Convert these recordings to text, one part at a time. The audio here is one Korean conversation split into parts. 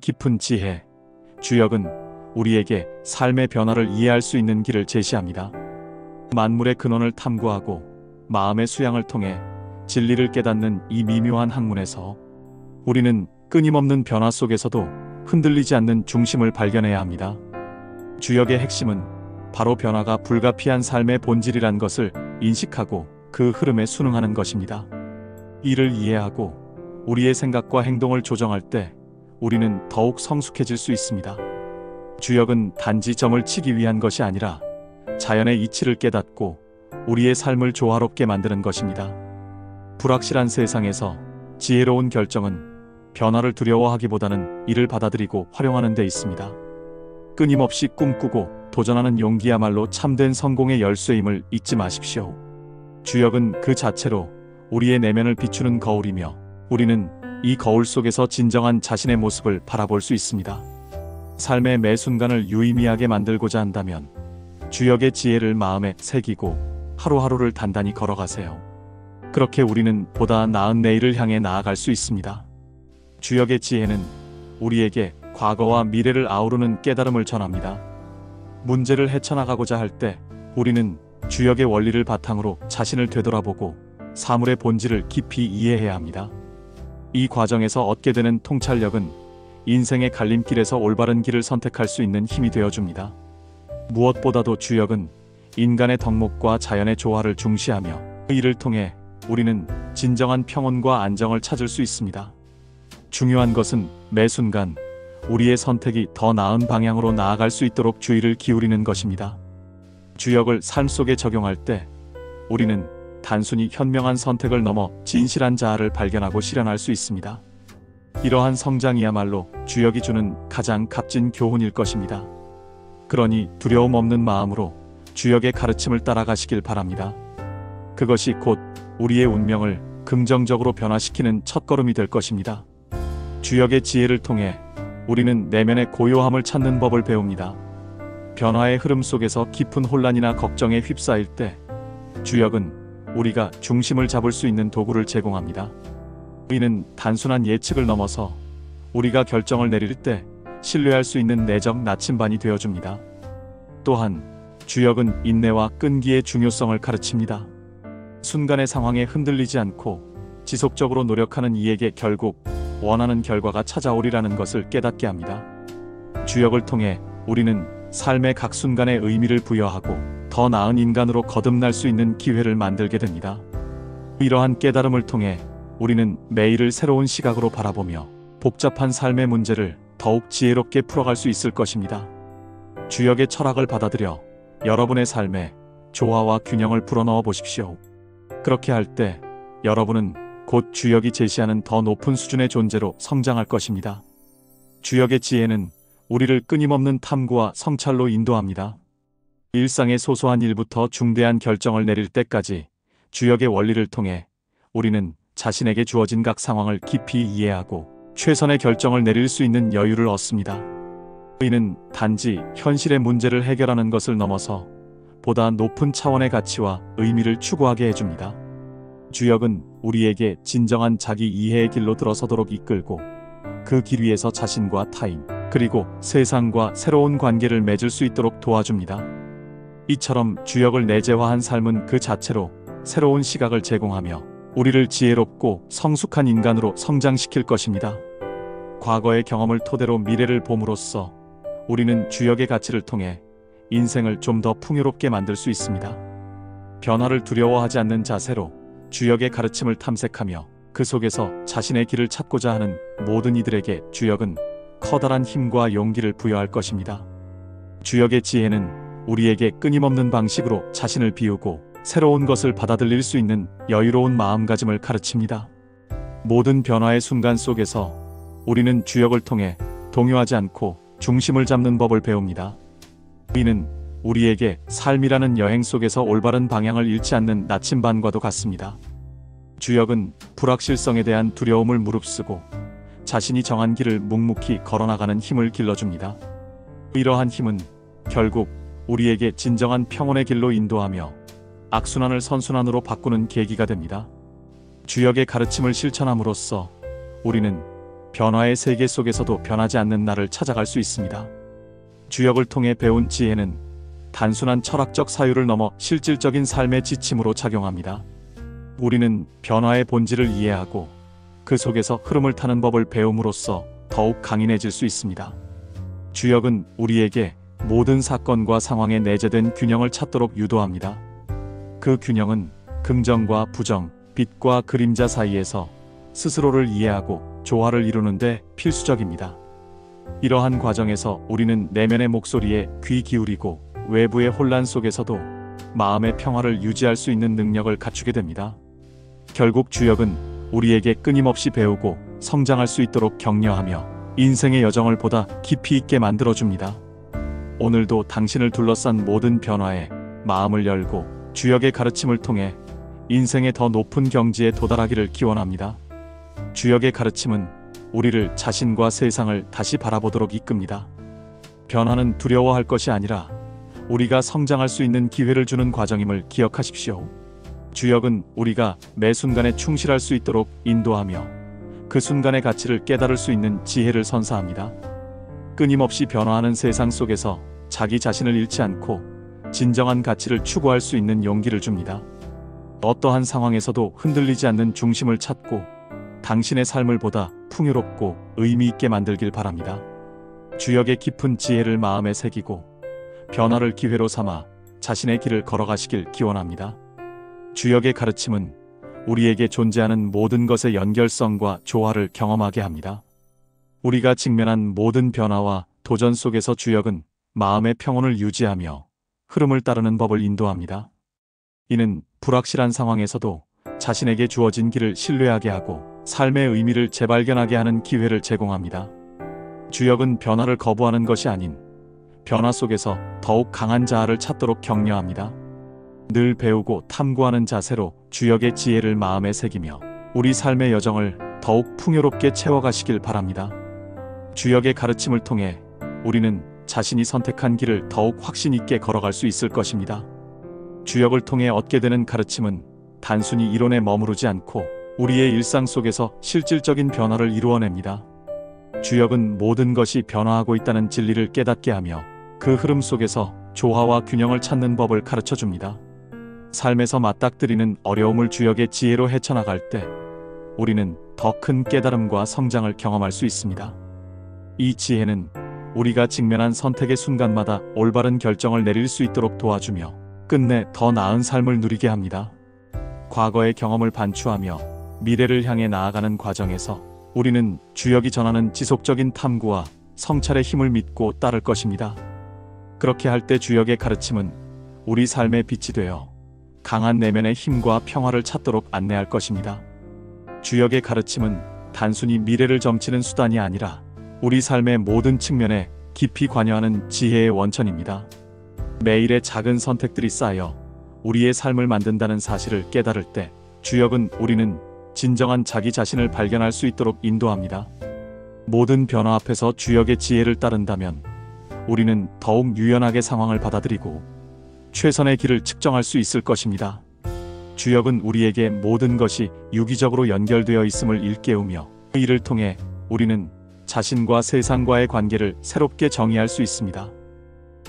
깊은 지혜, 주역은 우리에게 삶의 변화를 이해할 수 있는 길을 제시합니다. 만물의 근원을 탐구하고 마음의 수양을 통해 진리를 깨닫는 이 미묘한 학문에서 우리는 끊임없는 변화 속에서도 흔들리지 않는 중심을 발견해야 합니다. 주역의 핵심은 바로 변화가 불가피한 삶의 본질이란 것을 인식하고 그 흐름에 순응하는 것입니다. 이를 이해하고 우리의 생각과 행동을 조정할 때 우리는 더욱 성숙해질 수 있습니다. 주역은 단지 점을 치기 위한 것이 아니라 자연의 이치를 깨닫고 우리의 삶을 조화롭게 만드는 것입니다. 불확실한 세상에서 지혜로운 결정은 변화를 두려워하기보다는 이를 받아들이고 활용하는 데 있습니다. 끊임없이 꿈꾸고 도전하는 용기야말로 참된 성공의 열쇠임을 잊지 마십시오. 주역은 그 자체로 우리의 내면을 비추는 거울이며 우리는 이 거울 속에서 진정한 자신의 모습을 바라볼 수 있습니다. 삶의 매 순간을 유의미하게 만들고자 한다면 주역의 지혜를 마음에 새기고 하루하루를 단단히 걸어가세요. 그렇게 우리는 보다 나은 내일을 향해 나아갈 수 있습니다. 주역의 지혜는 우리에게 과거와 미래를 아우르는 깨달음을 전합니다. 문제를 헤쳐나가고자 할 때 우리는 주역의 원리를 바탕으로 자신을 되돌아보고 사물의 본질을 깊이 이해해야 합니다. 이 과정에서 얻게 되는 통찰력은 인생의 갈림길에서 올바른 길을 선택할 수 있는 힘이 되어줍니다. 무엇보다도 주역은 인간의 덕목과 자연의 조화를 중시하며 이를 통해 우리는 진정한 평온과 안정을 찾을 수 있습니다. 중요한 것은 매 순간 우리의 선택이 더 나은 방향으로 나아갈 수 있도록 주의를 기울이는 것입니다. 주역을 삶 속에 적용할 때 우리는 단순히 현명한 선택을 넘어 진실한 자아를 발견하고 실현할 수 있습니다. 이러한 성장이야말로 주역이 주는 가장 값진 교훈일 것입니다. 그러니 두려움 없는 마음으로 주역의 가르침을 따라가시길 바랍니다. 그것이 곧 우리의 운명을 긍정적으로 변화시키는 첫걸음이 될 것입니다. 주역의 지혜를 통해 우리는 내면의 고요함을 찾는 법을 배웁니다. 변화의 흐름 속에서 깊은 혼란이나 걱정에 휩싸일 때 주역은 우리가 중심을 잡을 수 있는 도구를 제공합니다. 이는 단순한 예측을 넘어서 우리가 결정을 내릴 때 신뢰할 수 있는 내적 나침반이 되어줍니다. 또한 주역은 인내와 끈기의 중요성을 가르칩니다. 순간의 상황에 흔들리지 않고 지속적으로 노력하는 이에게 결국 원하는 결과가 찾아오리라는 것을 깨닫게 합니다. 주역을 통해 우리는 삶의 각 순간에 의미를 부여하고 더 나은 인간으로 거듭날 수 있는 기회를 만들게 됩니다. 이러한 깨달음을 통해 우리는 매일을 새로운 시각으로 바라보며 복잡한 삶의 문제를 더욱 지혜롭게 풀어갈 수 있을 것입니다. 주역의 철학을 받아들여 여러분의 삶에 조화와 균형을 불어넣어 보십시오. 그렇게 할 때 여러분은 곧 주역이 제시하는 더 높은 수준의 존재로 성장할 것입니다. 주역의 지혜는 우리를 끊임없는 탐구와 성찰로 인도합니다. 일상의 소소한 일부터 중대한 결정을 내릴 때까지 주역의 원리를 통해 우리는 자신에게 주어진 각 상황을 깊이 이해하고 최선의 결정을 내릴 수 있는 여유를 얻습니다. 이는 단지 현실의 문제를 해결하는 것을 넘어서 보다 높은 차원의 가치와 의미를 추구하게 해줍니다. 주역은 우리에게 진정한 자기 이해의 길로 들어서도록 이끌고 그 길 위에서 자신과 타인 그리고 세상과 새로운 관계를 맺을 수 있도록 도와줍니다. 이처럼 주역을 내재화한 삶은 그 자체로 새로운 시각을 제공하며 우리를 지혜롭고 성숙한 인간으로 성장시킬 것입니다. 과거의 경험을 토대로 미래를 봄으로써 우리는 주역의 가치를 통해 인생을 좀 더 풍요롭게 만들 수 있습니다. 변화를 두려워하지 않는 자세로 주역의 가르침을 탐색하며 그 속에서 자신의 길을 찾고자 하는 모든 이들에게 주역은 커다란 힘과 용기를 부여할 것입니다. 주역의 지혜는 우리에게 끊임없는 방식으로 자신을 비우고 새로운 것을 받아들일 수 있는 여유로운 마음가짐을 가르칩니다. 모든 변화의 순간 속에서 우리는 주역을 통해 동요하지 않고 중심을 잡는 법을 배웁니다. 이는 우리에게 삶이라는 여행 속에서 올바른 방향을 잃지 않는 나침반과도 같습니다. 주역은 불확실성에 대한 두려움을 무릅쓰고 자신이 정한 길을 묵묵히 걸어나가는 힘을 길러줍니다. 이러한 힘은 결국 우리에게 진정한 평온의 길로 인도하며 악순환을 선순환으로 바꾸는 계기가 됩니다. 주역의 가르침을 실천함으로써 우리는 변화의 세계 속에서도 변하지 않는 나를 찾아갈 수 있습니다. 주역을 통해 배운 지혜는 단순한 철학적 사유를 넘어 실질적인 삶의 지침으로 작용합니다. 우리는 변화의 본질을 이해하고 그 속에서 흐름을 타는 법을 배움으로써 더욱 강인해질 수 있습니다. 주역은 우리에게 모든 사건과 상황에 내재된 균형을 찾도록 유도합니다. 그 균형은 긍정과 부정, 빛과 그림자 사이에서 스스로를 이해하고 조화를 이루는 데 필수적입니다. 이러한 과정에서 우리는 내면의 목소리에 귀 기울이고 외부의 혼란 속에서도 마음의 평화를 유지할 수 있는 능력을 갖추게 됩니다. 결국 주역은 우리에게 끊임없이 배우고 성장할 수 있도록 격려하며 인생의 여정을 보다 깊이 있게 만들어줍니다. 오늘도 당신을 둘러싼 모든 변화에 마음을 열고 주역의 가르침을 통해 인생의 더 높은 경지에 도달하기를 기원합니다. 주역의 가르침은 우리를 자신과 세상을 다시 바라보도록 이끕니다. 변화는 두려워할 것이 아니라 우리가 성장할 수 있는 기회를 주는 과정임을 기억하십시오. 주역은 우리가 매 순간에 충실할 수 있도록 인도하며 그 순간의 가치를 깨달을 수 있는 지혜를 선사합니다. 끊임없이 변화하는 세상 속에서 자기 자신을 잃지 않고 진정한 가치를 추구할 수 있는 용기를 줍니다. 어떠한 상황에서도 흔들리지 않는 중심을 찾고 당신의 삶을 보다 풍요롭고 의미 있게 만들길 바랍니다. 주역의 깊은 지혜를 마음에 새기고 변화를 기회로 삼아 자신의 길을 걸어가시길 기원합니다. 주역의 가르침은 우리에게 존재하는 모든 것의 연결성과 조화를 경험하게 합니다. 우리가 직면한 모든 변화와 도전 속에서 주역은 마음의 평온을 유지하며 흐름을 따르는 법을 인도합니다. 이는 불확실한 상황에서도 자신에게 주어진 길을 신뢰하게 하고 삶의 의미를 재발견하게 하는 기회를 제공합니다. 주역은 변화를 거부하는 것이 아닌 변화 속에서 더욱 강한 자아를 찾도록 격려합니다. 늘 배우고 탐구하는 자세로 주역의 지혜를 마음에 새기며 우리 삶의 여정을 더욱 풍요롭게 채워가시길 바랍니다. 주역의 가르침을 통해 우리는 자신이 선택한 길을 더욱 확신 있게 걸어갈 수 있을 것입니다. 주역을 통해 얻게 되는 가르침은 단순히 이론에 머무르지 않고 우리의 일상 속에서 실질적인 변화를 이루어냅니다. 주역은 모든 것이 변화하고 있다는 진리를 깨닫게 하며 그 흐름 속에서 조화와 균형을 찾는 법을 가르쳐 줍니다. 삶에서 맞닥뜨리는 어려움을 주역의 지혜로 헤쳐나갈 때 우리는 더 큰 깨달음과 성장을 경험할 수 있습니다. 이 지혜는 우리가 직면한 선택의 순간마다 올바른 결정을 내릴 수 있도록 도와주며 끝내 더 나은 삶을 누리게 합니다. 과거의 경험을 반추하며 미래를 향해 나아가는 과정에서 우리는 주역이 전하는 지속적인 탐구와 성찰의 힘을 믿고 따를 것입니다. 그렇게 할 때 주역의 가르침은 우리 삶의 빛이 되어 강한 내면의 힘과 평화를 찾도록 안내할 것입니다. 주역의 가르침은 단순히 미래를 점치는 수단이 아니라 우리 삶의 모든 측면에 깊이 관여하는 지혜의 원천입니다. 매일의 작은 선택들이 쌓여 우리의 삶을 만든다는 사실을 깨달을 때 주역은 우리는 진정한 자기 자신을 발견할 수 있도록 인도합니다. 모든 변화 앞에서 주역의 지혜를 따른다면 우리는 더욱 유연하게 상황을 받아들이고 최선의 길을 측정할 수 있을 것입니다. 주역은 우리에게 모든 것이 유기적으로 연결되어 있음을 일깨우며 그 일을 통해 우리는 자신과 세상과의 관계를 새롭게 정의할 수 있습니다.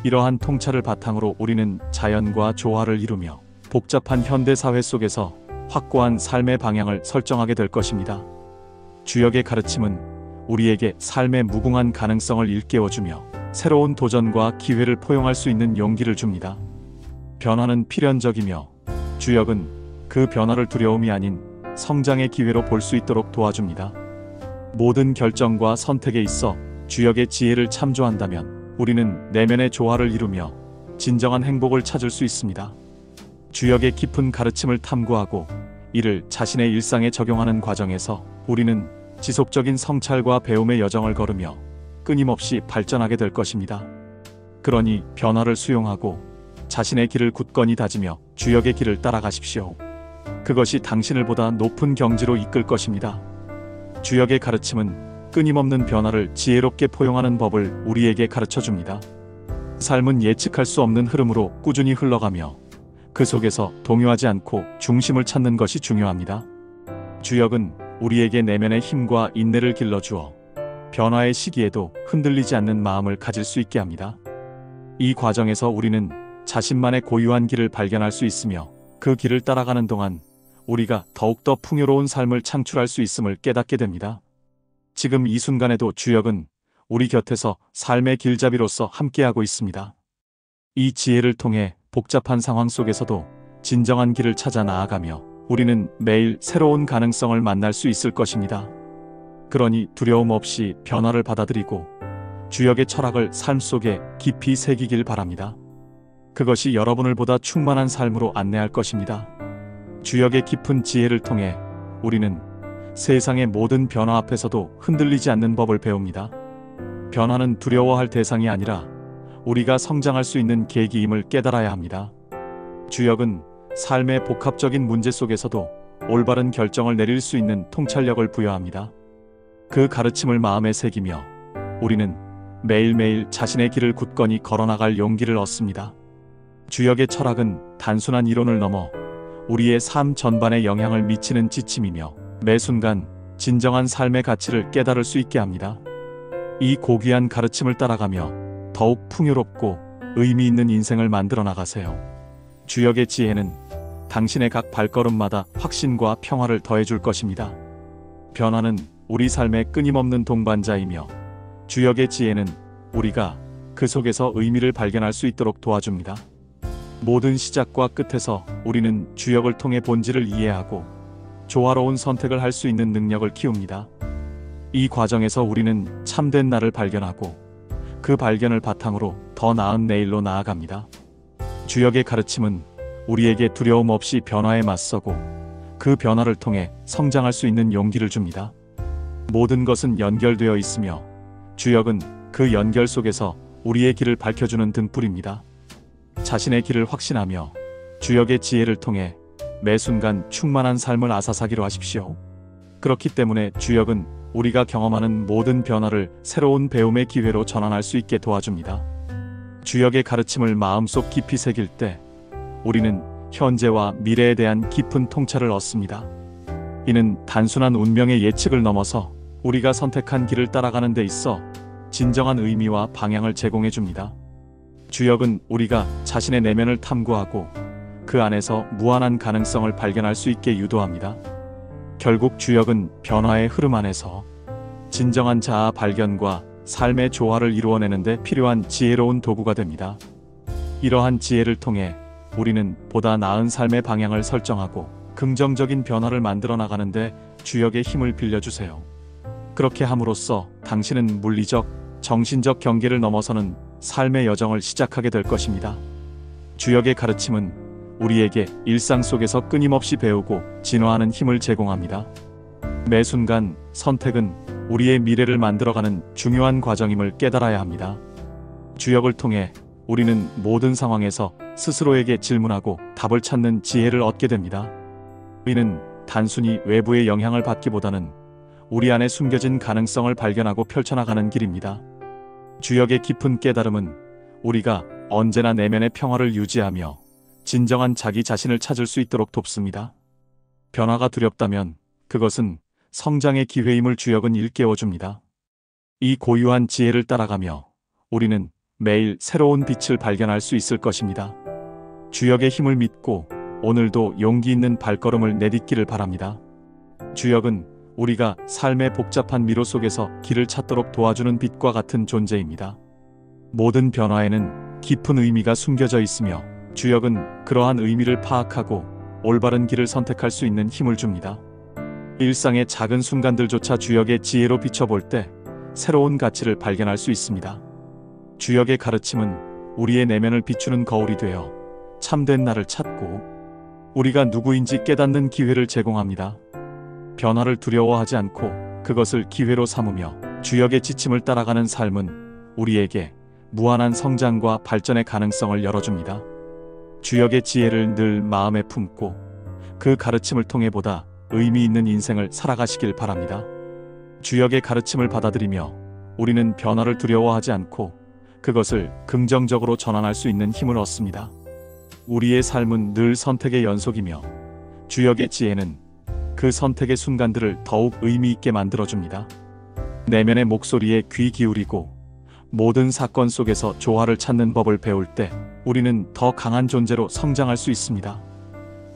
이러한 통찰을 바탕으로 우리는 자연과 조화를 이루며 복잡한 현대사회 속에서 확고한 삶의 방향을 설정하게 될 것입니다. 주역의 가르침은 우리에게 삶의 무궁한 가능성을 일깨워주며 새로운 도전과 기회를 포용할 수 있는 용기를 줍니다. 변화는 필연적이며 주역은 그 변화를 두려움이 아닌 성장의 기회로 볼 수 있도록 도와줍니다. 모든 결정과 선택에 있어 주역의 지혜를 참조한다면 우리는 내면의 조화를 이루며 진정한 행복을 찾을 수 있습니다. 주역의 깊은 가르침을 탐구하고 이를 자신의 일상에 적용하는 과정에서 우리는 지속적인 성찰과 배움의 여정을 걸으며 끊임없이 발전하게 될 것입니다. 그러니 변화를 수용하고 자신의 길을 굳건히 다지며 주역의 길을 따라가십시오. 그것이 당신을 보다 높은 경지로 이끌 것입니다. 주역의 가르침은 끊임없는 변화를 지혜롭게 포용하는 법을 우리에게 가르쳐줍니다. 삶은 예측할 수 없는 흐름으로 꾸준히 흘러가며 그 속에서 동요하지 않고 중심을 찾는 것이 중요합니다. 주역은 우리에게 내면의 힘과 인내를 길러주어 변화의 시기에도 흔들리지 않는 마음을 가질 수 있게 합니다. 이 과정에서 우리는 자신만의 고유한 길을 발견할 수 있으며 그 길을 따라가는 동안 우리가 더욱더 풍요로운 삶을 창출할 수 있음을 깨닫게 됩니다. 지금 이 순간에도 주역은 우리 곁에서 삶의 길잡이로서 함께하고 있습니다. 이 지혜를 통해 복잡한 상황 속에서도 진정한 길을 찾아 나아가며 우리는 매일 새로운 가능성을 만날 수 있을 것입니다. 그러니 두려움 없이 변화를 받아들이고 주역의 철학을 삶 속에 깊이 새기길 바랍니다. 그것이 여러분을 보다 충만한 삶으로 안내할 것입니다. 주역의 깊은 지혜를 통해 우리는 세상의 모든 변화 앞에서도 흔들리지 않는 법을 배웁니다. 변화는 두려워할 대상이 아니라 우리가 성장할 수 있는 계기임을 깨달아야 합니다. 주역은 삶의 복합적인 문제 속에서도 올바른 결정을 내릴 수 있는 통찰력을 부여합니다. 그 가르침을 마음에 새기며 우리는 매일매일 자신의 길을 굳건히 걸어나갈 용기를 얻습니다. 주역의 철학은 단순한 이론을 넘어 우리의 삶 전반에 영향을 미치는 지침이며 매 순간 진정한 삶의 가치를 깨달을 수 있게 합니다. 이 고귀한 가르침을 따라가며 더욱 풍요롭고 의미 있는 인생을 만들어 나가세요. 주역의 지혜는 당신의 각 발걸음마다 확신과 평화를 더해줄 것입니다. 변화는 우리 삶의 끊임없는 동반자이며 주역의 지혜는 우리가 그 속에서 의미를 발견할 수 있도록 도와줍니다. 모든 시작과 끝에서 우리는 주역을 통해 본질을 이해하고 조화로운 선택을 할 수 있는 능력을 키웁니다. 이 과정에서 우리는 참된 나를 발견하고 그 발견을 바탕으로 더 나은 내일로 나아갑니다. 주역의 가르침은 우리에게 두려움 없이 변화에 맞서고 그 변화를 통해 성장할 수 있는 용기를 줍니다. 모든 것은 연결되어 있으며 주역은 그 연결 속에서 우리의 길을 밝혀주는 등불입니다. 자신의 길을 확신하며 주역의 지혜를 통해 매 순간 충만한 삶을 아사사기로 하십시오. 그렇기 때문에 주역은 우리가 경험하는 모든 변화를 새로운 배움의 기회로 전환할 수 있게 도와줍니다. 주역의 가르침을 마음속 깊이 새길 때 우리는 현재와 미래에 대한 깊은 통찰을 얻습니다. 이는 단순한 운명의 예측을 넘어서 우리가 선택한 길을 따라가는 데 있어 진정한 의미와 방향을 제공해 줍니다. 주역은 우리가 자신의 내면을 탐구하고 그 안에서 무한한 가능성을 발견할 수 있게 유도합니다. 결국 주역은 변화의 흐름 안에서 진정한 자아 발견과 삶의 조화를 이루어내는 데 필요한 지혜로운 도구가 됩니다. 이러한 지혜를 통해 우리는 보다 나은 삶의 방향을 설정하고 긍정적인 변화를 만들어 나가는데 주역의 힘을 빌려주세요. 그렇게 함으로써 당신은 물리적, 정신적 경계를 넘어서는 삶의 여정을 시작하게 될 것입니다. 주역의 가르침은 우리에게 일상 속에서 끊임없이 배우고 진화하는 힘을 제공합니다. 매 순간 선택은 우리의 미래를 만들어가는 중요한 과정임을 깨달아야 합니다. 주역을 통해 우리는 모든 상황에서 스스로에게 질문하고 답을 찾는 지혜를 얻게 됩니다. 이는 단순히 외부의 영향을 받기보다는 우리 안에 숨겨진 가능성을 발견하고 펼쳐나가는 길입니다. 주역의 깊은 깨달음은 우리가 언제나 내면의 평화를 유지하며 진정한 자기 자신을 찾을 수 있도록 돕습니다. 변화가 두렵다면 그것은 성장의 기회임을 주역은 일깨워줍니다. 이 고유한 지혜를 따라가며 우리는 매일 새로운 빛을 발견할 수 있을 것입니다. 주역의 힘을 믿고 오늘도 용기 있는 발걸음을 내딛기를 바랍니다. 주역은 우리가 삶의 복잡한 미로 속에서 길을 찾도록 도와주는 빛과 같은 존재입니다. 모든 변화에는 깊은 의미가 숨겨져 있으며 주역은 그러한 의미를 파악하고 올바른 길을 선택할 수 있는 힘을 줍니다. 일상의 작은 순간들조차 주역의 지혜로 비춰볼 때 새로운 가치를 발견할 수 있습니다. 주역의 가르침은 우리의 내면을 비추는 거울이 되어 참된 나를 찾고 우리가 누구인지 깨닫는 기회를 제공합니다. 변화를 두려워하지 않고 그것을 기회로 삼으며 주역의 지침을 따라가는 삶은 우리에게 무한한 성장과 발전의 가능성을 열어줍니다. 주역의 지혜를 늘 마음에 품고 그 가르침을 통해 보다 의미 있는 인생을 살아가시길 바랍니다. 주역의 가르침을 받아들이며 우리는 변화를 두려워하지 않고 그것을 긍정적으로 전환할 수 있는 힘을 얻습니다. 우리의 삶은 늘 선택의 연속이며 주역의 지혜는 그 선택의 순간들을 더욱 의미 있게 만들어줍니다. 내면의 목소리에 귀 기울이고 모든 사건 속에서 조화를 찾는 법을 배울 때 우리는 더 강한 존재로 성장할 수 있습니다.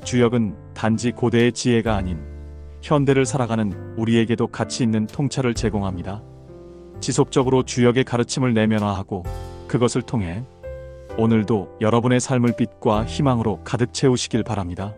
주역은 단지 고대의 지혜가 아닌 현대를 살아가는 우리에게도 가치 있는 통찰을 제공합니다. 지속적으로 주역의 가르침을 내면화하고 그것을 통해 오늘도 여러분의 삶을 빛과 희망으로 가득 채우시길 바랍니다.